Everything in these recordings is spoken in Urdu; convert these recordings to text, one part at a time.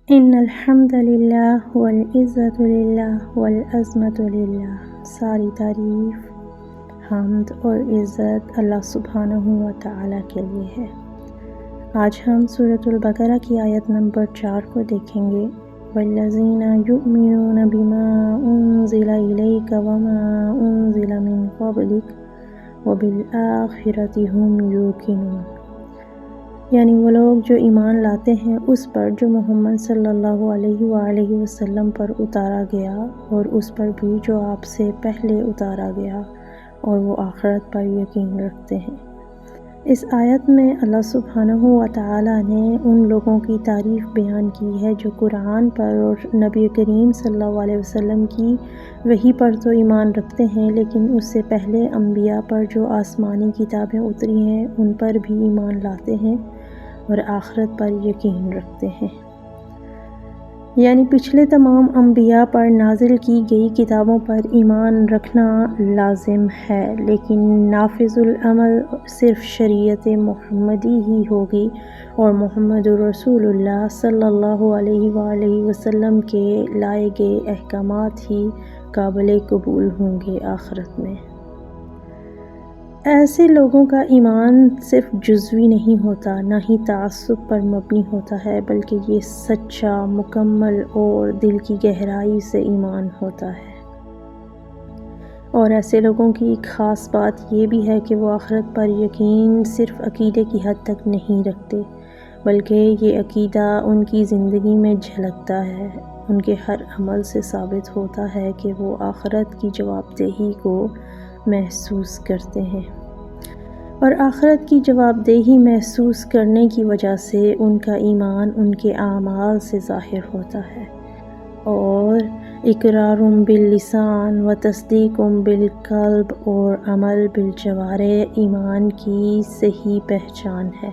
ان الحمد للہ والعزت للہ والعظمت للہ، ساری تعریف، حمد اور عزت اللہ سبحانہ و تعالیٰ کے لیے ہے۔ آج ہم سورۃ البقرہ کی آیت نمبر 4 کو دیکھیں گے۔ والذین یؤمنون بما انزل الیک وما انزل من قبلک وبالآخرۃ هم یوقنون، یعنی وہ لوگ جو ایمان لاتے ہیں اس پر جو محمد صلی اللہ علیہ وآلہ وسلم پر اتارا گیا اور اس پر بھی جو آپ سے پہلے اتارا گیا، اور وہ آخرت پر یقین رکھتے ہیں۔ اس آیت میں اللہ سبحانہ و تعالیٰ نے ان لوگوں کی تعریف بیان کی ہے جو قرآن پر اور نبی کریم صلی اللہ علیہ وسلم کی وحی پر تو ایمان رکھتے ہیں، لیکن اس سے پہلے انبیاء پر جو آسمانی کتابیں اتری ہیں ان پر بھی ایمان لاتے ہیں اور آخرت پر یقین رکھتے ہیں۔ یعنی پچھلے تمام انبیاء پر نازل کی گئی کتابوں پر ایمان رکھنا لازم ہے، لیکن نافذ العمل صرف شریعت محمدی ہی ہوگی، اور محمد رسول اللہ صلی اللہ علیہ وآلہ وسلم کے لائے گئے احکامات ہی قابل قبول ہوں گے آخرت میں۔ ایسے لوگوں کا ایمان صرف جزوی نہیں ہوتا، نہ ہی تعصب پر مبنی ہوتا ہے، بلکہ یہ سچا، مکمل اور دل کی گہرائی سے ایمان ہوتا ہے۔ اور ایسے لوگوں کی ایک خاص بات یہ بھی ہے کہ وہ آخرت پر یقین صرف عقیدے کی حد تک نہیں رکھتے، بلکہ یہ عقیدہ ان کی زندگی میں جھلکتا ہے، ان کے ہر عمل سے ثابت ہوتا ہے کہ وہ آخرت کی جواب دہی کو محسوس کرتے ہیں، اور آخرت کی جواب دہی محسوس کرنے کی وجہ سے ان کا ایمان ان کے اعمال سے ظاہر ہوتا ہے، اور اقرار باللسان و تصدیق بالقلب اور عمل بالجوارح ایمان کی صحیح پہچان ہے،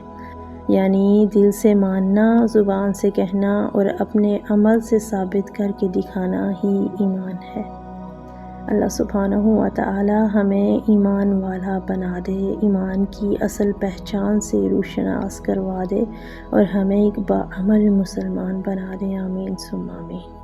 یعنی دل سے ماننا، زبان سے کہنا اور اپنے عمل سے ثابت کر کے دکھانا ہی ایمان ہے۔ اللہ سبحانہ و تعالی ہمیں ایمان والا بنا دے، ایمان کی اصل پہچان سے روشناس کروا دے، اور ہمیں ایک باعمل مسلمان بنا دے۔ آمین ثم آمین۔